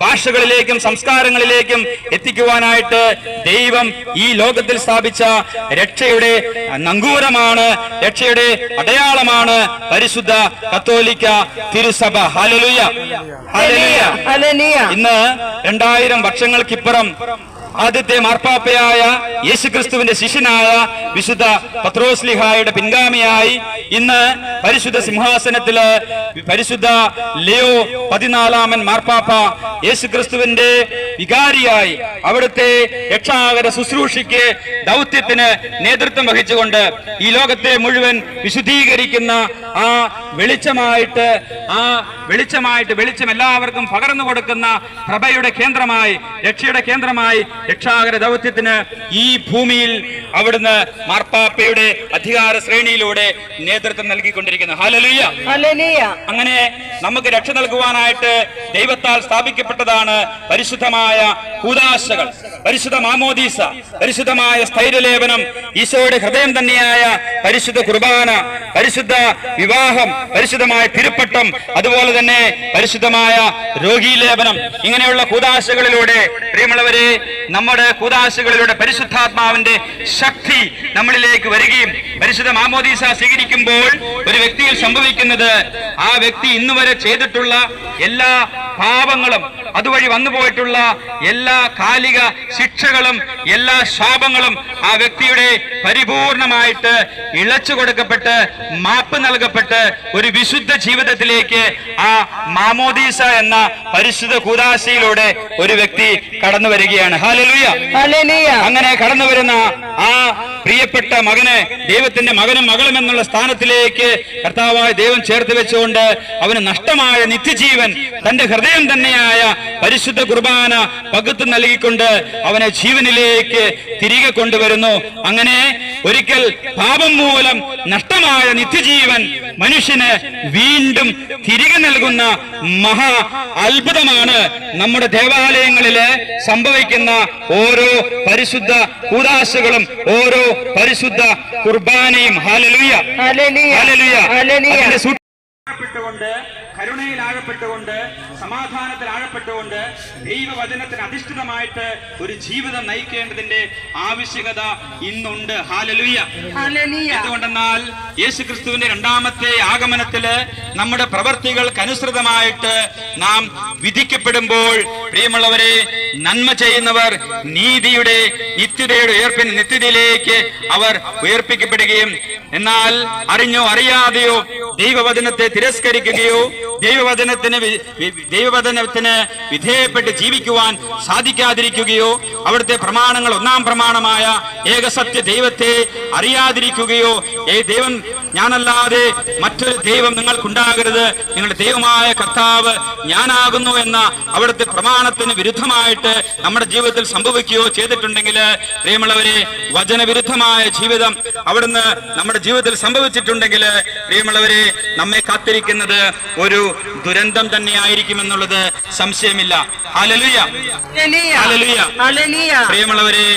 ഭാഷകളിലേക്കും സംസ്കാരങ്ങളിലേക്കും എത്തിക്കുവാനായിട്ട് ദൈവം ഈ ലോകത്തിൽ സ്ഥാപിച്ച രക്ഷയുടെ നങ്കൂരമാണ്, രക്ഷയുടെ അടയാളമാണ് പരിശുദ്ധ കത്തോലിക്ക തിരുസഭ. Hallelujah, hallelujah. ഇന്ന് 2000 വർഷങ്ങൾക്കിപ്പുറം ആദ്യത്തെ മാർപ്പാപ്പയായ യേശുക്രിസ്തുവിന്റെ ശിഷ്യനായ വിശുദ്ധ പത്രോസ്ലിഹായുടെ പിൻഗാമിയായി ഇന്ന് പരിശുദ്ധ സിംഹാസനത്തില് പരിശുദ്ധ ലിയോ 14 മാർപ്പാപ്പ യേശുക്രിസ്തുവിന്റെ വികാരിയായി അവിടുത്തെ രക്ഷാകര ശുശ്രൂഷയ്ക്ക് ദൗത്യത്തിന് നേതൃത്വം വഹിച്ചുകൊണ്ട് ഈ ലോകത്തെ മുഴുവൻ വിശുദ്ധീകരിക്കുന്ന ആ വെളിച്ചമായിട്ട് വെളിച്ചം എല്ലാവർക്കും പകർന്നു കൊടുക്കുന്ന പ്രഭയുടെ കേന്ദ്രമായി, രക്ഷയുടെ കേന്ദ്രമായി രക്ഷാകര ദൗത്യത്തിന് ഈ ഭൂമിയിൽ അവിടുന്ന് മാർപ്പാപ്പയുടെ അധികാര ശ്രേണിയിലൂടെ നേതൃത്വം നൽകിക്കൊണ്ടിരിക്കുന്നു. Hallelujah, hallelujah. അങ്ങനെ നമുക്ക് രക്ഷ നൽകുവാനായിട്ട് ദൈവത്താൽ സ്ഥാപിക്കപ്പെട്ടതാണ് പരിശുദ്ധമായ കൂദാശകൾ, പരിശുദ്ധ മാമോദീസ, പരിശുദ്ധമായ സ്ഥൈര്യലേപനം, ഈശോയുടെ ഹൃദയം തന്നെയായ പരിശുദ്ധ കുർബാന, പരിശുദ്ധ വിവാഹം, പരിശുദ്ധമായ തിരുപ്പട്ടം, അതുപോലെ തന്നെ പരിശുദ്ധമായ രോഗീലേപനം. ഇങ്ങനെയുള്ള കൂദാശകളിലൂടെ പ്രിയമുള്ളവരെ, നമ്മുടെ കൂദാശകളിലൂടെ പരിശുദ്ധാത്മാവിന്റെ ശക്തി നമ്മളിലേക്ക് വരികയും പരിശുദ്ധ മാമോദീസ സ്വീകരിക്കുമ്പോൾ ഒരു വ്യക്തിയിൽ സംഭവിക്കുന്നത്, ആ വ്യക്തി ഇന്നുവരെ ചെയ്തിട്ടുള്ള എല്ലാ പാപങ്ങളും, അതുവഴി വന്നുപോയിട്ടുള്ള എല്ലാ കാലിക ശിക്ഷകളും, എല്ലാ ശാപങ്ങളും ആ വ്യക്തിയുടെ പരിപൂർണമായിട്ട് ഇളച്ചു കൊടുക്കപ്പെട്ട് മാപ്പ് നൽകപ്പെട്ട് ഒരു വിശുദ്ധ ജീവിതത്തിലേക്ക് ആ മാമോദീസ എന്ന പരിശുദ്ധ കൂദാശയിലൂടെ ഒരു വ്യക്തി കടന്നു വരികയാണ്. Hallelujah, hallelujah. അങ്ങനെ കടന്നു വരുന്ന ആ പ്രിയപ്പെട്ട മകന് ദൈവത്തിന്റെ മകനും മകളും എന്നുള്ള സ്ഥാനത്തിലേക്ക് കർത്താവായ ദൈവം ചേർത്ത് വെച്ചുകൊണ്ട് അവന് നഷ്ടമായ നിത്യജീവൻ തന്റെ ഹൃദയം തന്നെയായ പരിശുദ്ധ കുർബാന പകുത്തു നൽകിക്കൊണ്ട് അവനെ ജീവനിലേക്ക് തിരികെ കൊണ്ടുവരുന്നു. അങ്ങനെ ഒരിക്കൽ പാപം മൂലം നഷ്ടമായ നിത്യജീവൻ മനുഷ്യന് വീണ്ടും തിരികെ നൽകുന്ന മഹാ അത്ഭുതമാണ് നമ്മുടെ ദേവാലയങ്ങളില് സംഭവിക്കുന്ന ഓരോ പരിശുദ്ധ കൂദാശകളും, ഓരോ പരിശുദ്ധ കുർബാനയും. Hallelujah, hallelujah, hallelujah. കരുണയിൽ ആഴപ്പെട്ടുകൊണ്ട്, സമാധാനത്തിൽ ആഴപ്പെട്ടുകൊണ്ട് ദൈവവചനത്തിന് അധിഷ്ഠിതമായിട്ട് ഒരു ജീവിതം നയിക്കേണ്ടതിന്റെ ആവശ്യകത ഇന്നുണ്ട്. Hallelujah, hallelujah. എന്തുകൊണ്ടെന്നാൽ യേശുക്രിസ്തുവിന്റെ 2ാമത്തെ ആഗമനത്തില് നമ്മുടെ പ്രവർത്തികൾക്കനുസൃതമായിട്ട് നാം വിധിക്കപ്പെടുമ്പോൾ, പ്രിയമുള്ളവരെ, നന്മ ചെയ്യുന്നവർ നീതിയുടെ നിത്യതയിലേക്ക് അവർ ഉയർപ്പിക്കപ്പെടുകയും, എന്നാൽ അറിഞ്ഞോ അറിയാതെയോ ദൈവവചനത്തെ തിരസ്കരിക്കുകയോ ദൈവവചനത്തിന് വിധേയപ്പെട്ട് ജീവിക്കുവാൻ സാധിക്കാതിരിക്കുകയോ അവിടുത്തെ പ്രമാണങ്ങൾ, 1-ാം പ്രമാണമായ ഏകസത്യ ദൈവത്തെ അറിയാതിരിക്കുകയോ, ദൈവം ഞാനല്ലാതെ മറ്റൊരു ദൈവം നിങ്ങൾക്കുണ്ടാകരുത്, നിങ്ങളുടെ ദൈവമായ കർത്താവ് ഞാനാകുന്നു എന്ന അവിടുത്തെ പ്രമാണത്തിന് വിരുദ്ധമായിട്ട് നമ്മുടെ ജീവിതത്തിൽ സംഭവിക്കുകയോ ചെയ്തിട്ടുണ്ടെങ്കിൽ, പ്രിയമുള്ളവരെ, വചനവിരുദ്ധമായ ജീവിതം അവിടുന്ന് നമ്മുടെ ജീവിതത്തിൽ സംഭവിച്ചിട്ടുണ്ടെങ്കിൽ, പ്രിയമുള്ളവരെ, നമ്മെ കാത്തിരിക്കുന്നത് ഒരു ദുരന്തം തന്നെയായിരിക്കുമെന്നുള്ളത് സംശയമില്ല. Hallelujah, hallelujah, hallelujah. പ്രിയമുള്ളവരെ,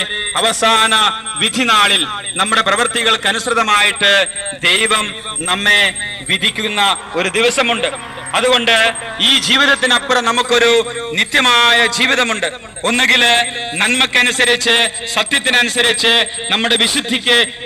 അവസാന വിധി നാളിൽ നമ്മുടെ പ്രവൃത്തികൾക്കനുസൃതമായിട്ട് ദൈവം നമ്മെ വിധിക്കുന്ന ഒരു ദിവസമുണ്ട്. അതുകൊണ്ട് ഈ ജീവിതത്തിനപ്പുറം നമുക്കൊരു നിത്യമായ ജീവിതമുണ്ട്. ഒന്നുകിൽ നന്മക്കനുസരിച്ച്, സത്യത്തിനനുസരിച്ച് നമ്മുടെ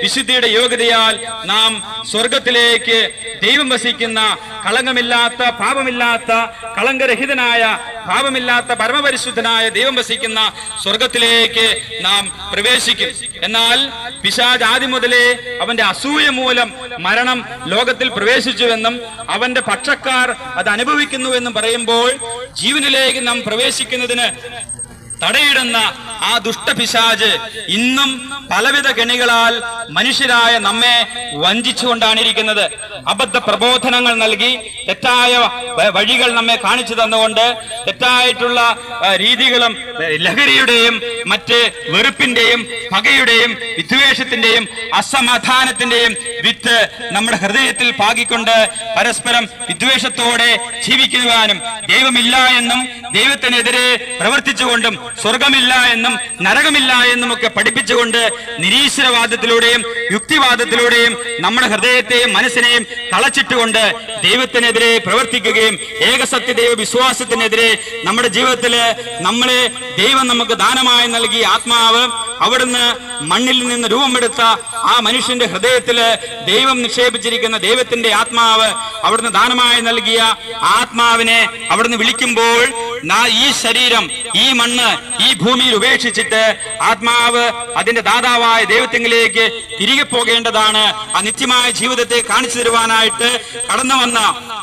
വിശുദ്ധിയുടെ യോഗ്യതയാൽ നാം സ്വർഗത്തിലേക്ക് ദൈവം വസിക്കുന്ന കളങ്കമില്ലാത്ത, പാപമില്ലാത്ത, കളങ്കരഹിതനായ, പാപമില്ലാത്ത, പരമപരിശുദ്ധനായ ദൈവം വസിക്കുന്ന സ്വർഗത്തിലേക്ക് നാം പ്രവേശിക്കും. എന്നാൽ പിശാച് ആദ്യം മുതലേ അവന്റെ അസൂയ മൂലം മരണം ലോകത്തിൽ പ്രവേശിച്ചുവെന്നും അവന്റെ പക്ഷക്കാർ അത് അനുഭവിക്കുന്നുവെന്നും പറയുമ്പോൾ, ജീവനിലേക്ക് നാം പ്രവേശിക്കുന്നതിന് തടയിടുന്ന ആ ദുഷ്ടപിശാച് ഇന്നും പലവിധ കെണികളാൽ മനുഷ്യരായ നമ്മെ വഞ്ചിച്ചുകൊണ്ടാണ് ഇരിക്കുന്നത്. അബദ്ധ പ്രബോധനങ്ങൾ നൽകി തെറ്റായ വഴികൾ നമ്മെ കാണിച്ചു തന്നുകൊണ്ട്, തെറ്റായിട്ടുള്ള രീതികളും ലഹരിയുടെയും മറ്റ് വെറുപ്പിന്റെയും പകയുടെയും വിദ്വേഷത്തിന്റെയും അസമാധാനത്തിന്റെയും വിത്ത് നമ്മുടെ ഹൃദയത്തിൽ പാകിക്കൊണ്ട് പരസ്പരം വിദ്വേഷത്തോടെ ജീവിക്കുവാനും, ദൈവമില്ല എന്നും ദൈവത്തിനെതിരെ പ്രവർത്തിച്ചുകൊണ്ടും സ്വർഗമില്ല എന്നും എന്നും നരകമില്ല എന്നും ഒക്കെ പഠിപ്പിച്ചുകൊണ്ട് നിരീശ്വരവാദത്തിലൂടെയും യുക്തിവാദത്തിലൂടെയും നമ്മുടെ ഹൃദയത്തെയും മനസ്സിനെയും തളച്ചിട്ടുകൊണ്ട് ദൈവത്തിനെതിരെ പ്രവർത്തിക്കുകയും ഏകസത്യദൈവ വിശ്വാസത്തിനെതിരെ നമ്മുടെ ജീവിതത്തില് നമ്മളെ ദൈവം നമുക്ക് ദാനമായി നൽകിയ ആത്മാവ്, അവിടുന്ന് മണ്ണിൽ നിന്ന് രൂപമെടുത്ത ആ മനുഷ്യന്റെ ഹൃദയത്തില് ദൈവം നിക്ഷേപിച്ചിരിക്കുന്ന ദൈവത്തിന്റെ ആത്മാവ്, അവിടുന്ന് ദാനമായി നൽകിയ ആത്മാവിനെ അവിടുന്ന് വിളിക്കുമ്പോൾ ഈ ശരീരം, ഈ മണ്ണ്, ഈ ഭൂമിയിൽ ഉപേക്ഷിച്ചിട്ട് ആത്മാവ് അതിന്റെ ദാതാവായ ദൈവത്തിലേക്ക് തിരികെ പോകേണ്ടതാണ്. ആ നിത്യമായ ജീവിതത്തെ കാണിച്ചു തരുവാനായിട്ട് കടന്നു വന്ന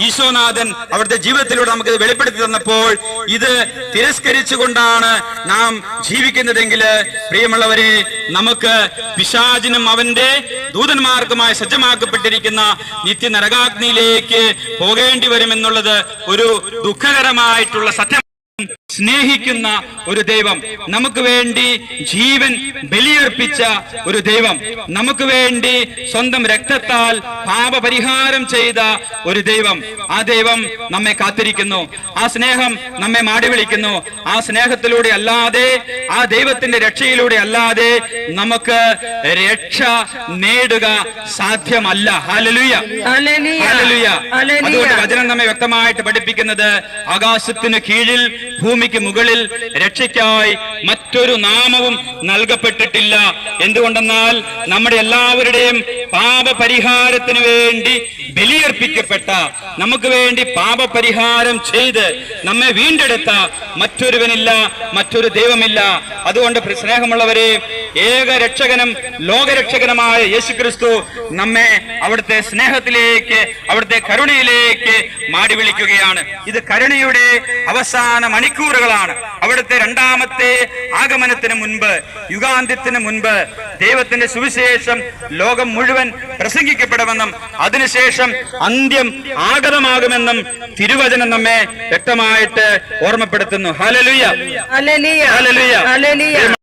ഈശോനാഥൻ അവിടുത്തെ ജീവിതത്തിലൂടെ നമുക്ക് വെളിപ്പെടുത്തി തന്നപ്പോൾ ഇത് തിരസ്കരിച്ചുകൊണ്ടാണ് നാം ജീവിക്കുന്നതെങ്കിൽ, പ്രിയമുള്ളവരെ, നമുക്ക് പിശാചിനും അവന്റെ ദൂതന്മാർക്കുമായി സജ്ജമാക്കപ്പെട്ടിരിക്കുന്ന നിത്യ നരകാഗ്നിയിലേക്ക് പോകേണ്ടി വരുമെന്നുള്ളത് ഒരു ദുഃഖകരമായിട്ടുള്ള സത്യം. സ്നേഹിക്കുന്ന ഒരു ദൈവം, നമുക്ക് വേണ്ടി ജീവൻ ബലിയർപ്പിച്ച ഒരു ദൈവം, നമുക്ക് വേണ്ടി സ്വന്തം രക്തത്താൽ പാപപരിഹാരം ചെയ്ത ഒരു ദൈവം, ആ ദൈവം നമ്മെ കാത്തിരിക്കുന്നു. ആ സ്നേഹം നമ്മെ മാടി വിളിക്കുന്നു. ആ സ്നേഹത്തിലൂടെ അല്ലാതെ, ആ ദൈവത്തിന്റെ രക്ഷയിലൂടെ അല്ലാതെ നമുക്ക് രക്ഷ നേടുക സാധ്യമല്ല. Hallelujah, hallelujah. അതുകൊണ്ട് വചനം നമ്മെ വ്യക്തമായിട്ട് പഠിപ്പിക്കുന്നത്, ആകാശത്തിന് കീഴിൽ ഭൂമിക്ക് മുകളിൽ രക്ഷയ്ക്കായി മറ്റൊരു നാമവും നൽകപ്പെട്ടിട്ടില്ല. എന്തുകൊണ്ടെന്നാൽ നമ്മുടെ എല്ലാവരുടെയും പാപപരിഹാരത്തിന് വേണ്ടി ബലിയർപ്പിക്കപ്പെട്ട, നമുക്ക് വേണ്ടി പാപപരിഹാരം ചെയ്ത് നമ്മെ വീണ്ടെടുത്ത മറ്റൊരുവനില്ല, മറ്റൊരു ദൈവമില്ല. അതുകൊണ്ട് സ്നേഹമുള്ളവരെ, ഏക രക്ഷകനും ലോകരക്ഷകനുമായ യേശുക്രിസ്തു നമ്മെ അവിടുത്തെ സ്നേഹത്തിലേക്ക്, അവിടുത്തെ കരുണയിലേക്ക് മാടി വിളിക്കുകയാണ്. ഇത് കരുണയുടെ അവസാന മണിക്കൂറുകളാണ്. അവിടുത്തെ രണ്ടാമത്തെ ആഗമനത്തിന് മുൻപ്, യുഗാന്ത്യത്തിന് മുൻപ് ദൈവത്തിന്റെ സുവിശേഷം ലോകം മുഴുവൻ പ്രസംഗിക്കപ്പെടുമെന്നും അതിനുശേഷം അന്ത്യം ആഗതമാകുമെന്നും തിരുവചനം നമ്മെ വ്യക്തമായിട്ട് ഓർമ്മപ്പെടുത്തുന്നു. Hallelujah, hallelujah, hallelujah.